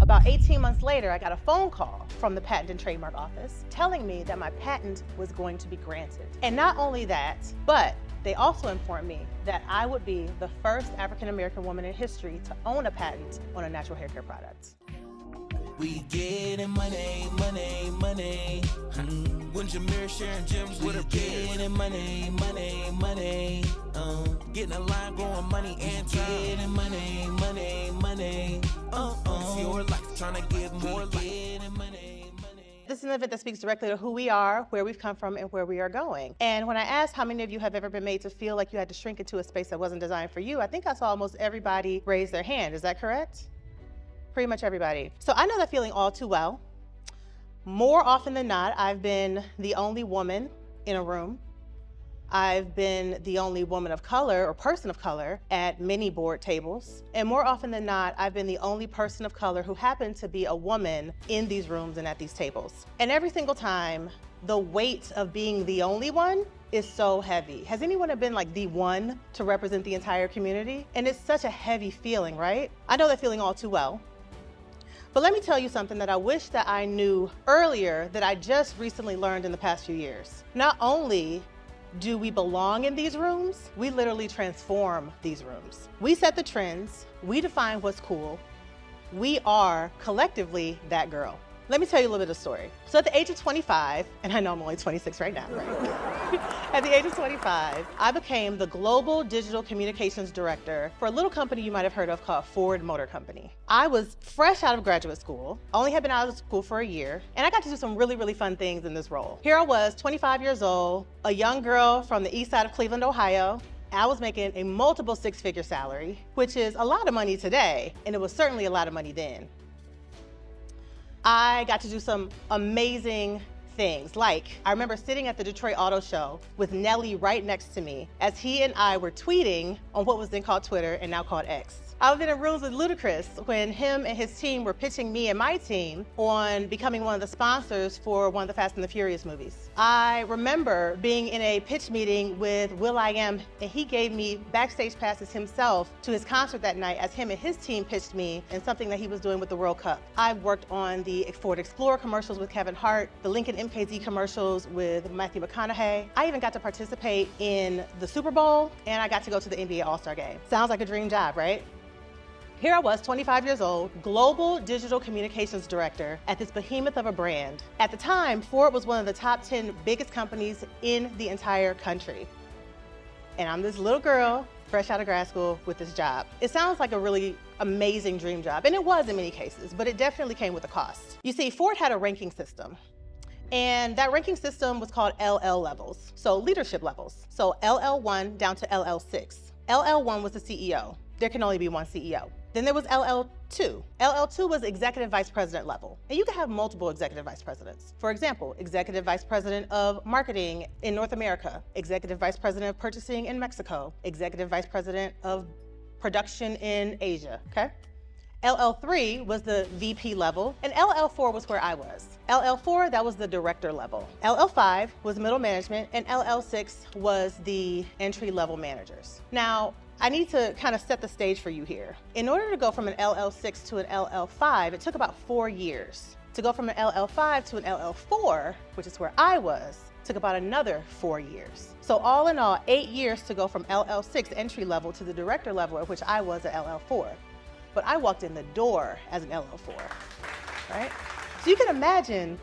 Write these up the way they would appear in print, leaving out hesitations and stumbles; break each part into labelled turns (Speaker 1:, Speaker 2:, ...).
Speaker 1: About 18 months later, I got a phone call from the Patent and Trademark Office telling me that my patent was going to be granted. And not only that, but they also informed me that I would be the first African-American woman in history to own a patent on a natural hair care product.
Speaker 2: We getting money, money, money. When Jameer sharing gems with her getting money, money, money. Getting a line, growing money and getting money, money, money. It's your life, trying to give more life. Getting money, money.
Speaker 1: This is an event that speaks directly to who we are, where we've come from, and where we are going. And when I asked how many of you have ever been made to feel like you had to shrink into a space that wasn't designed for you, I think I saw almost everybody raise their hand. Is that correct? Pretty much everybody. So I know that feeling all too well. More often than not, I've been the only woman in a room. I've been the only woman of color or person of color at many board tables. And more often than not, I've been the only person of color who happened to be a woman in these rooms and at these tables. And every single time, the weight of being the only one is so heavy. Has anyone been like the one to represent the entire community? And it's such a heavy feeling, right? I know that feeling all too well. But let me tell you something that I wish that I knew earlier that I just recently learned in the past few years. Not only do we belong in these rooms, we literally transform these rooms. We set the trends, we define what's cool. We are collectively that girl. Let me tell you a little bit of a story. So at the age of 25, and I know I'm only 26 right now, right? At the age of 25, I became the Global Digital Communications Director for a little company you might have heard of called Ford Motor Company. I was fresh out of graduate school, only had been out of school for a year, and I got to do some really, really fun things in this role. Here I was, 25 years old, a young girl from the east side of Cleveland, Ohio. I was making a multiple six-figure salary, which is a lot of money today, and it was certainly a lot of money then. I got to do some amazing things. Like, I remember sitting at the Detroit Auto Show with Nelly right next to me as he and I were tweeting on what was then called Twitter and now called X. I've been in rooms with Ludacris when him and his team were pitching me and my team on becoming one of the sponsors for one of the Fast and the Furious movies. I remember being in a pitch meeting with will.i.am, and he gave me backstage passes himself to his concert that night as him and his team pitched me in something that he was doing with the World Cup. I've worked on the Ford Explorer commercials with Kevin Hart, the Lincoln MKZ commercials with Matthew McConaughey. I even got to participate in the Super Bowl, and I got to go to the NBA All-Star game. Sounds like a dream job, right? Here I was, 25 years old, Global Digital Communications Director at this behemoth of a brand. At the time, Ford was one of the top 10 biggest companies in the entire country. And I'm this little girl, fresh out of grad school with this job. It sounds like a really amazing dream job, and it was in many cases, but it definitely came with a cost. You see, Ford had a ranking system. And that ranking system was called LL levels, so leadership levels. So LL1 down to LL6. LL1 was the CEO. There can only be one CEO. Then there was LL2. LL2 was executive vice president level. And you could have multiple executive vice presidents. For example, executive vice president of marketing in North America, executive vice president of purchasing in Mexico, executive vice president of production in Asia, okay? LL3 was the VP level, and LL4 was where I was. LL4, that was the director level. LL5 was middle management, and LL6 was the entry-level managers. Now, I need to kind of set the stage for you here. In order to go from an LL6 to an LL5, it took about 4 years. To go from an LL5 to an LL4, which is where I was, took about another 4 years. So all in all, 8 years to go from LL6 entry level to the director level, at which I was at LL4. But I walked in the door as an LL4, right? So you can imagine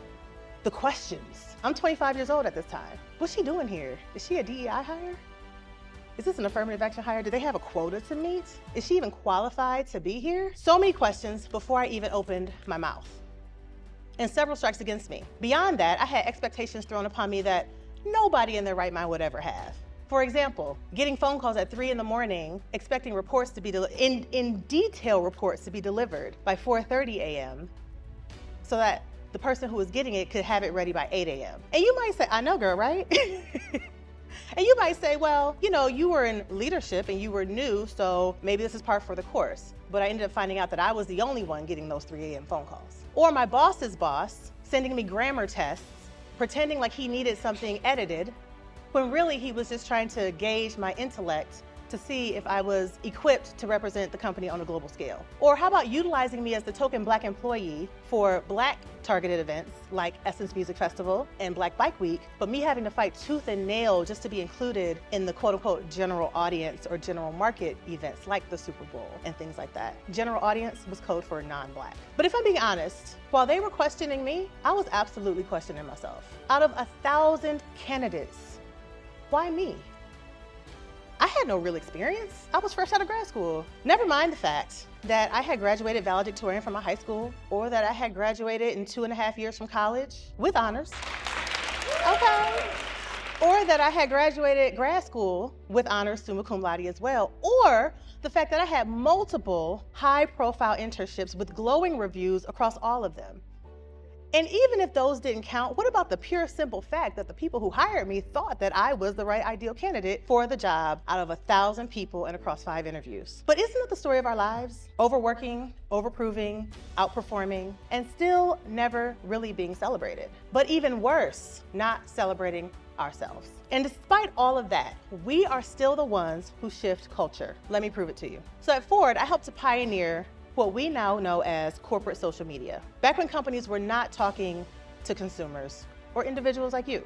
Speaker 1: the questions. I'm 25 years old at this time. What's she doing here? Is she a DEI hire? Is this an affirmative action hire? Do they have a quota to meet? Is she even qualified to be here? So many questions before I even opened my mouth. And several strikes against me. Beyond that, I had expectations thrown upon me that nobody in their right mind would ever have. For example, getting phone calls at 3 in the morning, expecting reports to be in detail reports to be delivered by 4:30 a.m. so that the person who was getting it could have it ready by 8 a.m. And you might say, I know, girl, right? And you might say, well, you know, you were in leadership and you were new, so maybe this is par for the course. But I ended up finding out that I was the only one getting those 3 a.m. phone calls. Or my boss's boss sending me grammar tests, pretending like he needed something edited, when really he was just trying to gauge my intellect to see if I was equipped to represent the company on a global scale? Or how about utilizing me as the token Black employee for Black targeted events like Essence Music Festival and Black Bike Week, but me having to fight tooth and nail just to be included in the quote unquote general audience or general market events like the Super Bowl and things like that. General audience was code for non-Black. But if I'm being honest, while they were questioning me, I was absolutely questioning myself. Out of 1,000 candidates, why me? I had no real experience. I was fresh out of grad school. Never mind the fact that I had graduated valedictorian from my high school, or that I had graduated in 2.5 years from college with honors. Okay. Or that I had graduated grad school with honors summa cum laude as well. Or the fact that I had multiple high-profile internships with glowing reviews across all of them. And even if those didn't count, what about the pure simple fact that the people who hired me thought that I was the right ideal candidate for the job out of 1,000 people and across 5 interviews? But isn't it the story of our lives? Overworking, overproving, outperforming, and still never really being celebrated. But even worse, not celebrating ourselves. And despite all of that, we are still the ones who shift culture. Let me prove it to you. So at Ford, I helped to pioneer what we now know as corporate social media. Back when companies were not talking to consumers or individuals like you.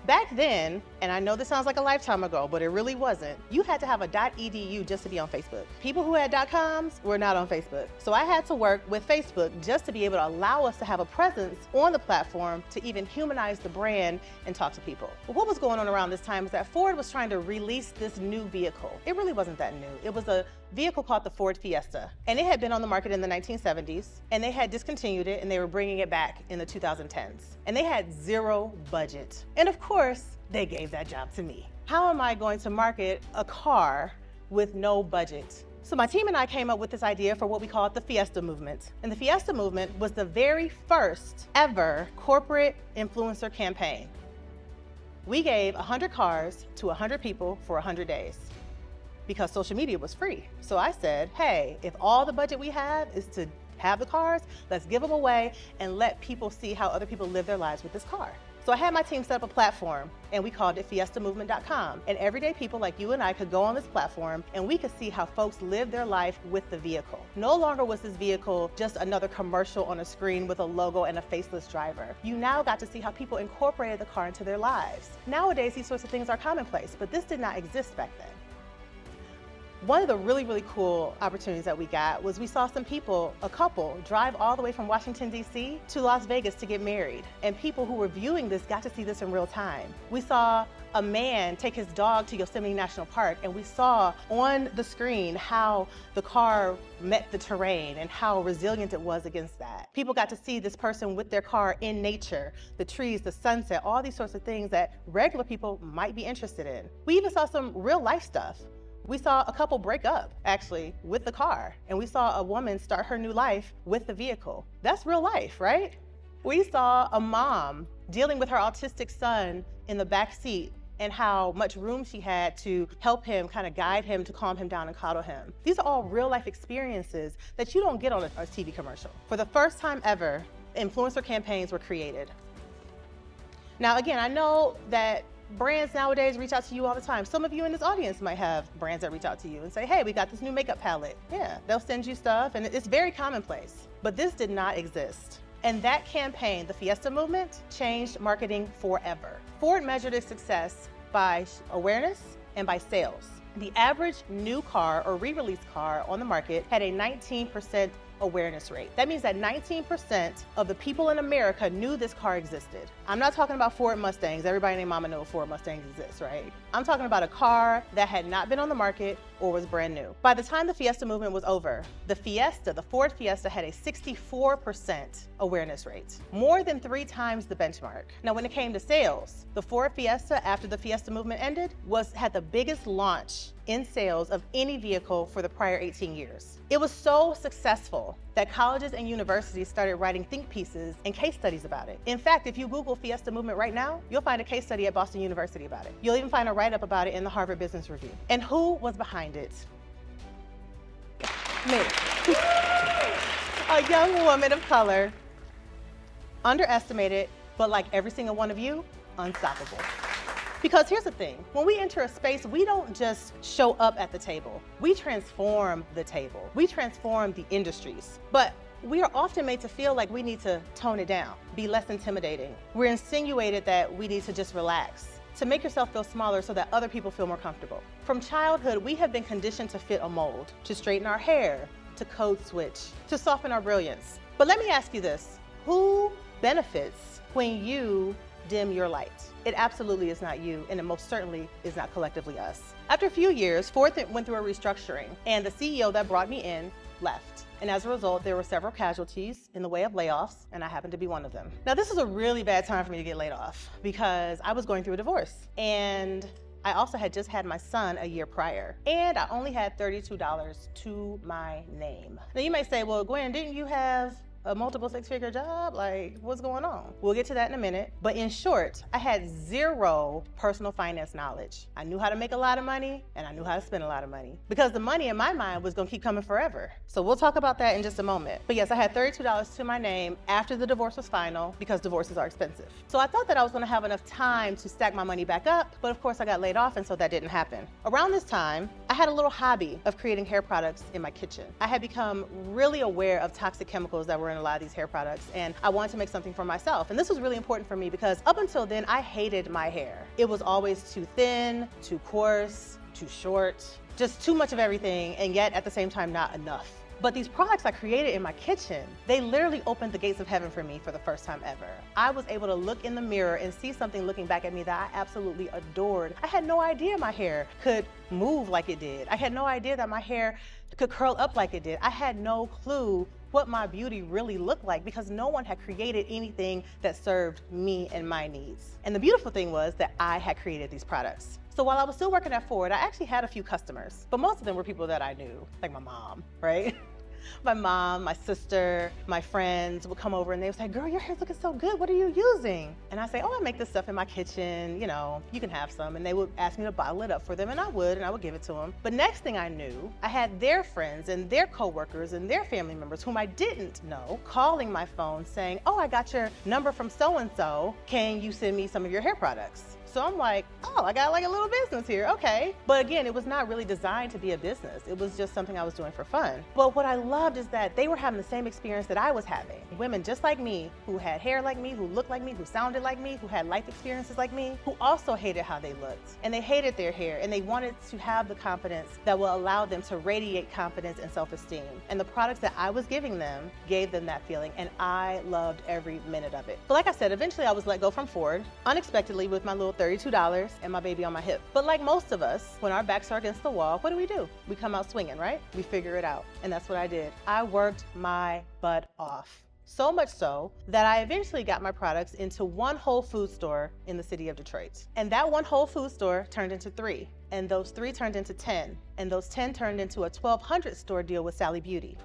Speaker 1: Back then, and I know this sounds like a lifetime ago, but it really wasn't, you had to have a .edu just to be on Facebook. People who had .coms were not on Facebook. So I had to work with Facebook just to be able to allow us to have a presence on the platform to even humanize the brand and talk to people. But what was going on around this time is that Ford was trying to release this new vehicle. It really wasn't that new. It was a vehicle called the Ford Fiesta. And it had been on the market in the 1970s, and they had discontinued it, and they were bringing it back in the 2010s. And they had zero budget. And of course, they gave that job to me. How am I going to market a car with no budget? So my team and I came up with this idea for what we called the Fiesta Movement. And the Fiesta Movement was the very first ever corporate influencer campaign. We gave 100 cars to 100 people for 100 days. Because social media was free. So I said, hey, if all the budget we have is to have the cars, let's give them away and let people see how other people live their lives with this car. So I had my team set up a platform, and we called it fiestamovement.com. And everyday people like you and I could go on this platform and we could see how folks live their life with the vehicle. No longer was this vehicle just another commercial on a screen with a logo and a faceless driver. You now got to see how people incorporated the car into their lives. Nowadays, these sorts of things are commonplace, but this did not exist back then. One of the really, really cool opportunities that we got was we saw some people, a couple, drive all the way from Washington, D.C. to Las Vegas to get married. And people who were viewing this got to see this in real time. We saw a man take his dog to Yosemite National Park, and we saw on the screen how the car met the terrain and how resilient it was against that. People got to see this person with their car in nature, the trees, the sunset, all these sorts of things that regular people might be interested in. We even saw some real life stuff. We saw a couple break up, actually, with the car, and we saw a woman start her new life with the vehicle. That's real life, right? We saw a mom dealing with her autistic son in the back seat and how much room she had to help him, kind of guide him, to calm him down and coddle him. These are all real life experiences that you don't get on a TV commercial. For the first time ever, influencer campaigns were created. Now, again, I know that brands nowadays reach out to you all the time. Some of you in this audience might have brands that reach out to you and say, hey, we got this new makeup palette. Yeah, they'll send you stuff, and it's very commonplace. But this did not exist. And that campaign, the Fiesta Movement, changed marketing forever. Ford measured its success by awareness and by sales. The average new car or re-release car on the market had a 19% awareness rate. That means that 19% of the people in America knew this car existed. I'm not talking about Ford Mustangs. Everybody and their mama knows Ford Mustangs exists, right? I'm talking about a car that had not been on the market or was brand new. By the time the Fiesta Movement was over, the Ford Fiesta had a 64% awareness rate, more than 3 times the benchmark. Now, when it came to sales, the Ford Fiesta, after the Fiesta Movement ended, had the biggest launch in sales of any vehicle for the prior 18 years. It was so successful that colleges and universities started writing think pieces and case studies about it. In fact, if you Google Fiesta Movement right now, you'll find a case study at Boston University about it. You'll even find a write-up about it in the Harvard Business Review. And who was behind it? Me. A young woman of color, underestimated, but like every single one of you, unstoppable. Because here's the thing, when we enter a space, we don't just show up at the table. We transform the table. We transform the industries. But we are often made to feel like we need to tone it down, be less intimidating. We're insinuated that we need to just relax, to make yourself feel smaller so that other people feel more comfortable. From childhood, we have been conditioned to fit a mold, to straighten our hair, to code switch, to soften our brilliance. But let me ask you this, who benefits when you dim your light? It absolutely is not you, and it most certainly is not collectively us. After a few years, Ford went through a restructuring, and the CEO that brought me in left. And as a result, there were several casualties in the way of layoffs, and I happened to be one of them. Now, this is a really bad time for me to get laid off because I was going through a divorce, and I also had just had my son a year prior, and I only had $32 to my name. Now, you may say, well, Gwen, didn't you have a multiple six-figure job? Like, what's going on? We'll get to that in a minute. But in short, I had zero personal finance knowledge. I knew how to make a lot of money, and I knew how to spend a lot of money, because the money in my mind was gonna keep coming forever. So we'll talk about that in just a moment. But yes, I had $32 to my name after the divorce was final, because divorces are expensive. So I thought that I was gonna have enough time to stack my money back up, but of course I got laid off, and so that didn't happen. Around this time, I had a little hobby of creating hair products in my kitchen. I had become really aware of toxic chemicals that were in a lot of these hair products, and I wanted to make something for myself. And this was really important for me because up until then, I hated my hair. It was always too thin, too coarse, too short, just too much of everything, and yet at the same time, not enough. But these products I created in my kitchen, they literally opened the gates of heaven for me for the first time ever. I was able to look in the mirror and see something looking back at me that I absolutely adored. I had no idea my hair could move like it did. I had no idea that my hair could curl up like it did. I had no clue what my beauty really looked like because no one had created anything that served me and my needs. And the beautiful thing was that I had created these products. So while I was still working at Ford, I actually had a few customers, but most of them were people that I knew, like my mom, right? My mom, my sister, my friends would come over and they would say, girl, your hair's looking so good. What are you using? And I say, oh, I make this stuff in my kitchen. You know, you can have some. And they would ask me to bottle it up for them, and I would give it to them. But next thing I knew, I had their friends and their coworkers and their family members whom I didn't know calling my phone saying, oh, I got your number from so-and-so. Can you send me some of your hair products? So I'm like, oh, I got like a little business here, okay. But again, it was not really designed to be a business. It was just something I was doing for fun. But what I loved is that they were having the same experience that I was having. Women just like me, who had hair like me, who looked like me, who sounded like me, who had life experiences like me, who also hated how they looked. And they hated their hair, and they wanted to have the confidence that will allow them to radiate confidence and self-esteem. And the products that I was giving them gave them that feeling, and I loved every minute of it. But like I said, eventually I was let go from Ford, unexpectedly, with my little $32 and my baby on my hip. But like most of us, when our backs are against the wall, what do? We come out swinging, right? We figure it out. And that's what I did. I worked my butt off. So much so that I eventually got my products into one Whole Foods store in the city of Detroit. And that one Whole Foods store turned into 3. And those 3 turned into 10. And those 10 turned into a 1,200 store deal with Sally Beauty.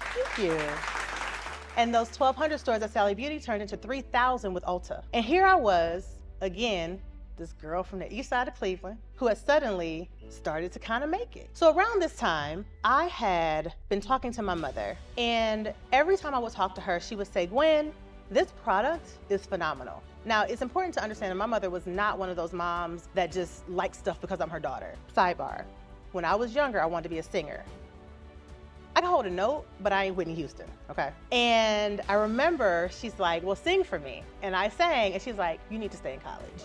Speaker 1: Thank you. And those 1,200 stores at Sally Beauty turned into 3,000 with Ulta. And here I was, again, this girl from the east side of Cleveland who had suddenly started to kind of make it. So around this time, I had been talking to my mother, and every time I would talk to her, she would say, Gwen, this product is phenomenal. Now, it's important to understand that my mother was not one of those moms that just likes stuff because I'm her daughter. Sidebar, when I was younger, I wanted to be a singer. I can hold a note, but I ain't Whitney Houston, okay? And I remember she's like, well, sing for me. And I sang, and she's like, you need to stay in college.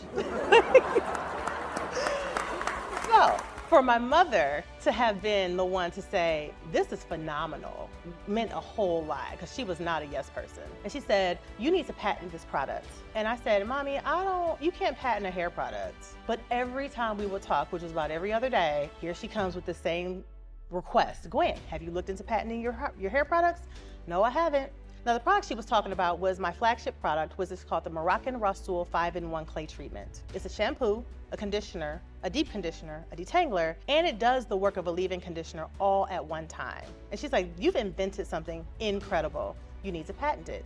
Speaker 1: So, for my mother to have been the one to say, this is phenomenal, meant a whole lot, because she was not a yes person. And she said, you need to patent this product. And I said, Mommy, you can't patent a hair product. But every time we would talk, which was about every other day, here she comes with the same request. Gwen, have you looked into patenting your hair products? No, I haven't. Now, the product she was talking about was my flagship product, which is called the Moroccan Rasoul 5-in-1 Clay Treatment. It's a shampoo, a conditioner, a deep conditioner, a detangler, and it does the work of a leave-in conditioner all at one time. And she's like, you've invented something incredible. You need to patent it.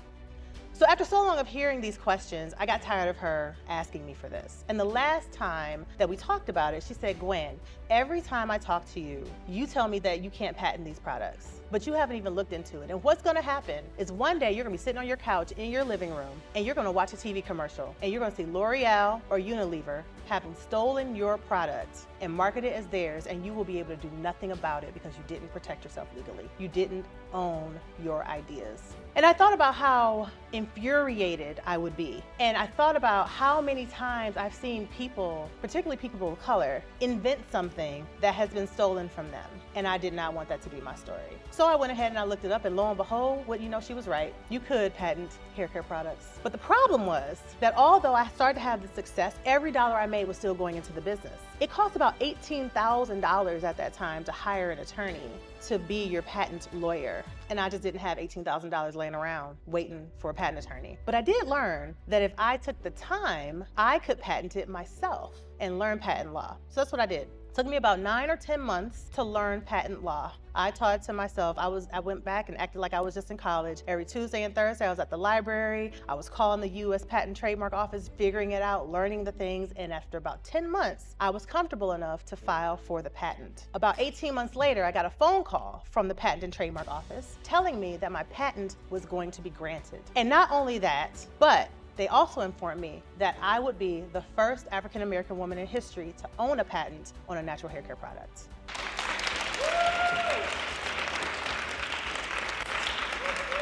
Speaker 1: So after so long of hearing these questions, I got tired of her asking me for this. And the last time that we talked about it, she said, Gwen, every time I talk to you, you tell me that you can't patent these products, but you haven't even looked into it. And what's gonna happen is one day you're gonna be sitting on your couch in your living room and you're gonna watch a TV commercial and you're gonna see L'Oreal or Unilever having stolen your product and market it as theirs, and you will be able to do nothing about it because you didn't protect yourself legally. You didn't own your ideas. And I thought about how infuriated I would be. And I thought about how many times I've seen people, particularly people of color, invent something that has been stolen from them. And I did not want that to be my story. So I went ahead and I looked it up, and lo and behold, what you know, she was right. You could patent hair care products. But the problem was that although I started to have the success, every dollar I made was still going into the business. It cost about $18,000 at that time to hire an attorney to be your patent lawyer. And I just didn't have $18,000 laying around waiting for a patent attorney. But I did learn that if I took the time, I could patent it myself and learn patent law. So that's what I did. It took me about 9 or 10 months to learn patent law. I taught it to myself. I went back and acted like I was just in college. Every Tuesday and Thursday, I was at the library. I was calling the U.S. Patent Trademark Office, figuring it out, learning the things. And after about 10 months, I was comfortable enough to file for the patent. About 18 months later, I got a phone call from the Patent and Trademark Office telling me that my patent was going to be granted. And not only that, but they also informed me that I would be the first African-American woman in history to own a patent on a natural hair care product.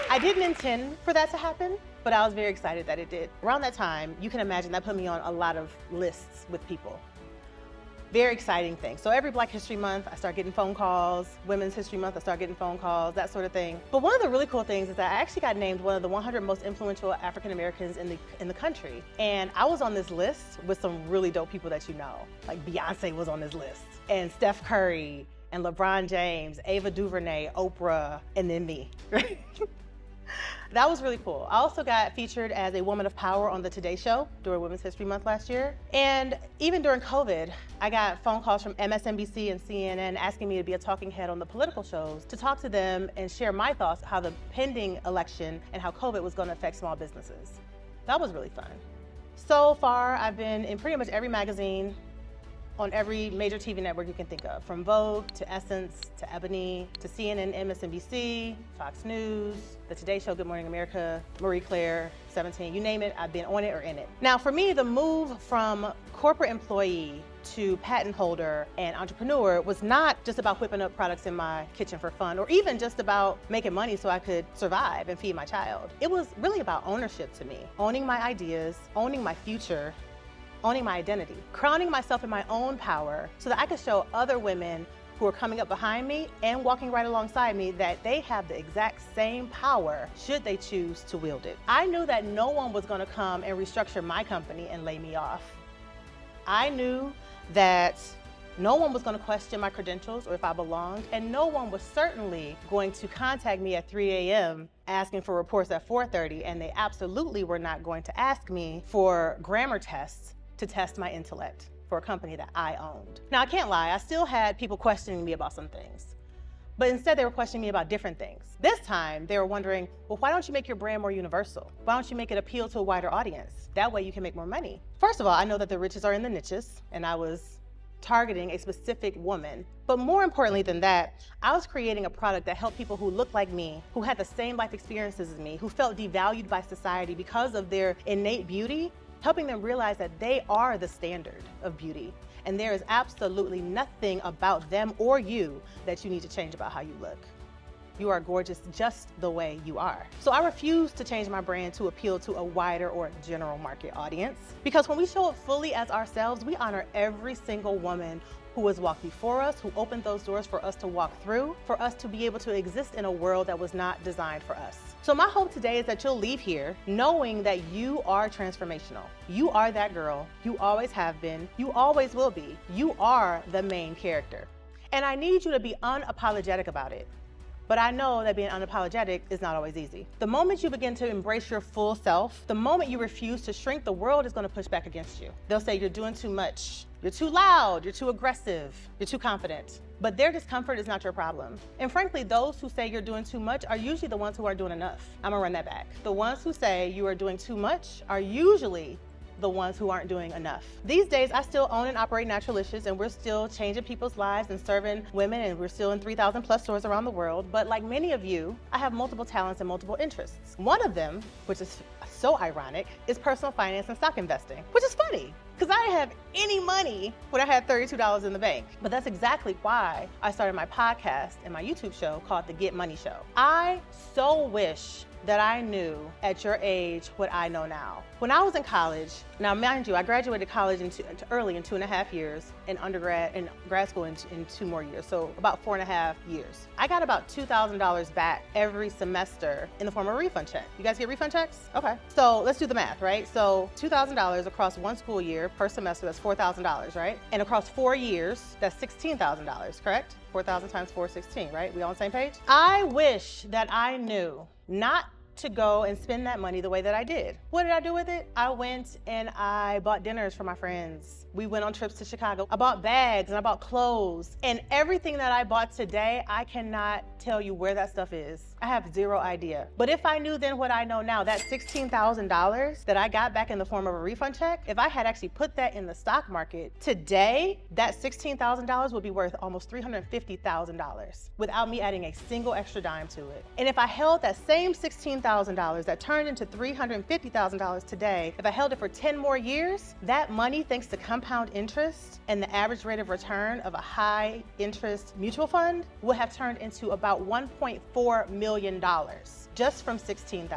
Speaker 1: I didn't intend for that to happen, but I was very excited that it did. Around that time, you can imagine that put me on a lot of lists with people. Very exciting thing. So every Black History Month, I start getting phone calls. Women's History Month, I start getting phone calls, that sort of thing. But one of the really cool things is that I actually got named one of the 100 most influential African Americans in the country. And I was on this list with some really dope people that you know. Like Beyonce was on this list, and Steph Curry, and LeBron James, Ava DuVernay, Oprah, and then me. That was really cool. I also got featured as a woman of power on the Today Show during Women's History Month last year. And even during COVID, I got phone calls from MSNBC and CNN asking me to be a talking head on the political shows to talk to them and share my thoughts how the pending election and how COVID was going to affect small businesses. That was really fun. So far, I've been in pretty much every magazine, on every major TV network you can think of, from Vogue to Essence to Ebony to CNN, MSNBC, Fox News, The Today Show, Good Morning America, Marie Claire, 17, you name it, I've been on it or in it. Now for me, the move from corporate employee to patent holder and entrepreneur was not just about whipping up products in my kitchen for fun, or even just about making money so I could survive and feed my child. It was really about ownership to me, owning my ideas, owning my future, owning my identity, crowning myself in my own power so that I could show other women who are coming up behind me and walking right alongside me that they have the exact same power should they choose to wield it. I knew that no one was going to come and restructure my company and lay me off. I knew that no one was going to question my credentials or if I belonged, and no one was certainly going to contact me at 3 a.m. asking for reports at 4:30, and they absolutely were not going to ask me for grammar tests to test my intellect for a company that I owned. Now, I can't lie, I still had people questioning me about some things, but instead they were questioning me about different things. This time, they were wondering, well, why don't you make your brand more universal? Why don't you make it appeal to a wider audience? That way you can make more money. First of all, I know that the riches are in the niches, and I was targeting a specific woman. But more importantly than that, I was creating a product that helped people who looked like me, who had the same life experiences as me, who felt devalued by society because of their innate beauty, helping them realize that they are the standard of beauty. And there is absolutely nothing about them or you that you need to change about how you look. You are gorgeous just the way you are. So I refuse to change my brand to appeal to a wider or general market audience, because when we show up fully as ourselves, we honor every single woman who has walked before us, who opened those doors for us to walk through, for us to be able to exist in a world that was not designed for us. So my hope today is that you'll leave here knowing that you are transformational. You are that girl. You always have been. You always will be. You are the main character. And I need you to be unapologetic about it. But I know that being unapologetic is not always easy. The moment you begin to embrace your full self, the moment you refuse to shrink, the world is going to push back against you. They'll say you're doing too much, you're too loud, you're too aggressive, you're too confident. But their discomfort is not your problem. And frankly, those who say you're doing too much are usually the ones who are doing enough. I'm gonna run that back. The ones who say you are doing too much are usually the ones who aren't doing enough. These days, I still own and operate Naturalicious, and we're still changing people's lives and serving women, and we're still in 3,000 plus stores around the world. But like many of you, I have multiple talents and multiple interests. One of them, which is so ironic, is personal finance and stock investing, which is funny, because I didn't have any money when I had $32 in the bank. But that's exactly why I started my podcast and my YouTube show called The Get Money Show. I so wish that I knew at your age what I know now. When I was in college, now mind you, I graduated college early in 2.5 years, and undergrad and grad school in 2 more years, so about 4.5 years. I got about $2,000 back every semester in the form of a refund check. You guys get refund checks? Okay, so let's do the math, right? So $2,000 across 1 school year per semester, that's $4,000, right? And across 4 years, that's $16,000, correct? 4,000 times 4 is 16, right? We all on the same page? I wish that I knew not to go and spend that money the way that I did. What did I do with it? I went and I bought dinners for my friends. We went on trips to Chicago. I bought bags and I bought clothes. And everything that I bought today, I cannot tell you where that stuff is. I have zero idea. But if I knew then what I know now, that $16,000 that I got back in the form of a refund check, if I had actually put that in the stock market, today, that $16,000 would be worth almost $350,000 without me adding a single extra dime to it. And if I held that same $16,000 that turned into $350,000 today, if I held it for 10 more years, that money, thanks to compound interest and the average rate of return of a high interest mutual fund, would have turned into about $1.4 million just from $16,000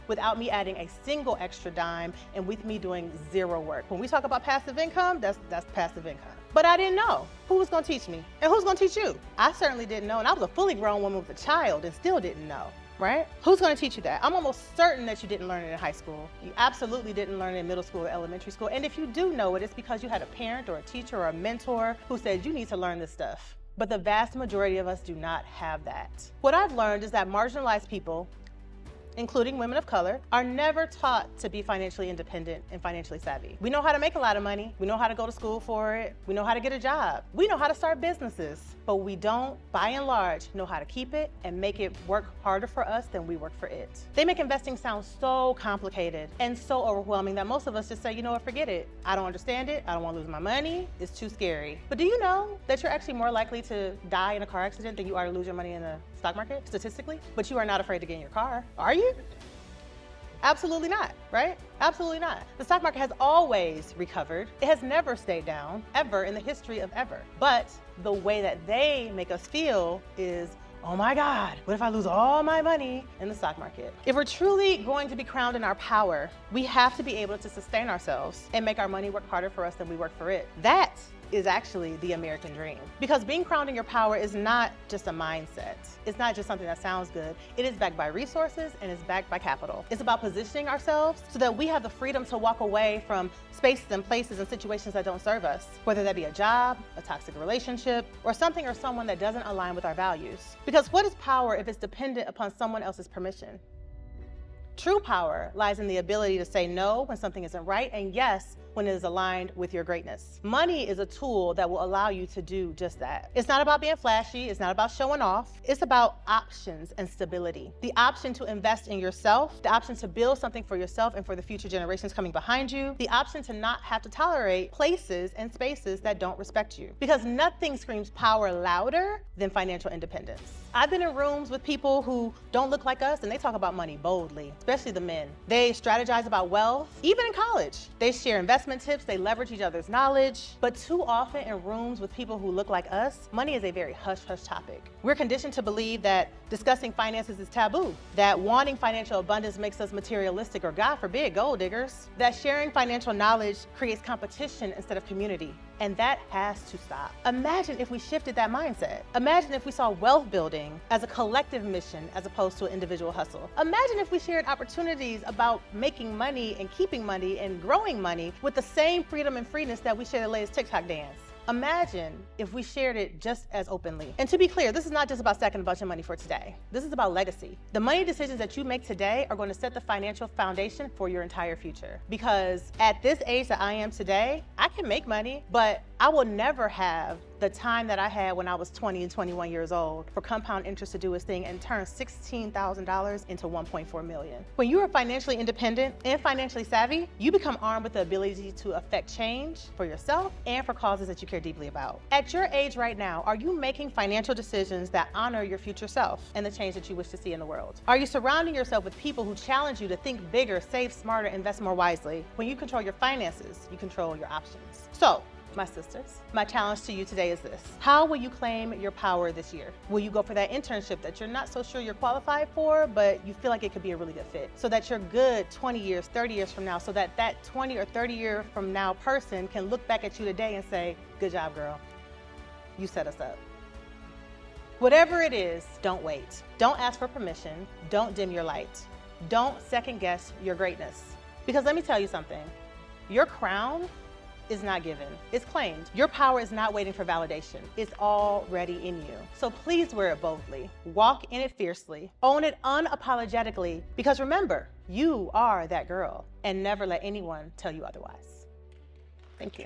Speaker 1: without me adding a single extra dime and with me doing zero work. When we talk about passive income, that's passive income. But I didn't know who was gonna teach me and who's gonna teach you. I certainly didn't know, and I was a fully grown woman with a child and still didn't know. Right? Who's going to teach you that? I'm almost certain that you didn't learn it in high school. You absolutely didn't learn it in middle school or elementary school. And if you do know it, it's because you had a parent or a teacher or a mentor who said you need to learn this stuff. But the vast majority of us do not have that. What I've learned is that marginalized people, including women of color, are never taught to be financially independent and financially savvy. We know how to make a lot of money. We know how to go to school for it. We know how to get a job. We know how to start businesses, but we don't, by and large, know how to keep it and make it work harder for us than we work for it. They make investing sound so complicated and so overwhelming that most of us just say, you know what, forget it. I don't understand it. I don't want to lose my money. It's too scary. But do you know that you're actually more likely to die in a car accident than you are to lose your money in the stock market, statistically? But you are not afraid to get in your car, are you? Absolutely not, right? Absolutely not. The stock market has always recovered. It has never stayed down, ever, in the history of ever. But the way that they make us feel is, oh my God, what if I lose all my money in the stock market? If we're truly going to be crowned in our power, we have to be able to sustain ourselves and make our money work harder for us than we work for it. That is actually the American dream. Because being crowned in your power is not just a mindset. It's not just something that sounds good. It is backed by resources and it's backed by capital. It's about positioning ourselves so that we have the freedom to walk away from spaces and places and situations that don't serve us, whether that be a job, a toxic relationship, or something or someone that doesn't align with our values. Because what is power if it's dependent upon someone else's permission? True power lies in the ability to say no when something isn't right and yes when it is aligned with your greatness. Money is a tool that will allow you to do just that. It's not about being flashy. It's not about showing off. It's about options and stability. The option to invest in yourself, the option to build something for yourself and for the future generations coming behind you, the option to not have to tolerate places and spaces that don't respect you. Because nothing screams power louder than financial independence. I've been in rooms with people who don't look like us and they talk about money boldly, especially the men. They strategize about wealth, even in college. They share investment tips, they leverage each other's knowledge. But too often in rooms with people who look like us, money is a very hush-hush topic. We're conditioned to believe that discussing finances is taboo, that wanting financial abundance makes us materialistic or, God forbid, gold diggers, that sharing financial knowledge creates competition instead of community. And that has to stop. Imagine if we shifted that mindset. Imagine if we saw wealth building as a collective mission as opposed to an individual hustle. Imagine if we shared opportunities about making money and keeping money and growing money with the same freedom and freeness that we share the latest TikTok dance. Imagine if we shared it just as openly. And to be clear, this is not just about stacking a bunch of money for today. This is about legacy. The money decisions that you make today are going to set the financial foundation for your entire future. Because at this age that I am today, I can make money, but I will never have the time that I had when I was 20 and 21 years old for compound interest to do its thing and turn $16,000 into $1.4 million. When you are financially independent and financially savvy, you become armed with the ability to affect change for yourself and for causes that you care deeply about. At your age right now, are you making financial decisions that honor your future self and the change that you wish to see in the world? Are you surrounding yourself with people who challenge you to think bigger, save smarter, invest more wisely? When you control your finances, you control your options. So, my sisters, my challenge to you today is this. How will you claim your power this year? Will you go for that internship that you're not so sure you're qualified for, but you feel like it could be a really good fit? So that you're good 20 years, 30 years from now, so that that 20 or 30 year from now person can look back at you today and say, good job, girl. You set us up. Whatever it is, don't wait. Don't ask for permission. Don't dim your light. Don't second guess your greatness. Because let me tell you something, your crown is not given, it's claimed. Your power is not waiting for validation. It's already in you. So please wear it boldly, walk in it fiercely, own it unapologetically, because remember, you are that girl, and never let anyone tell you otherwise. Thank you.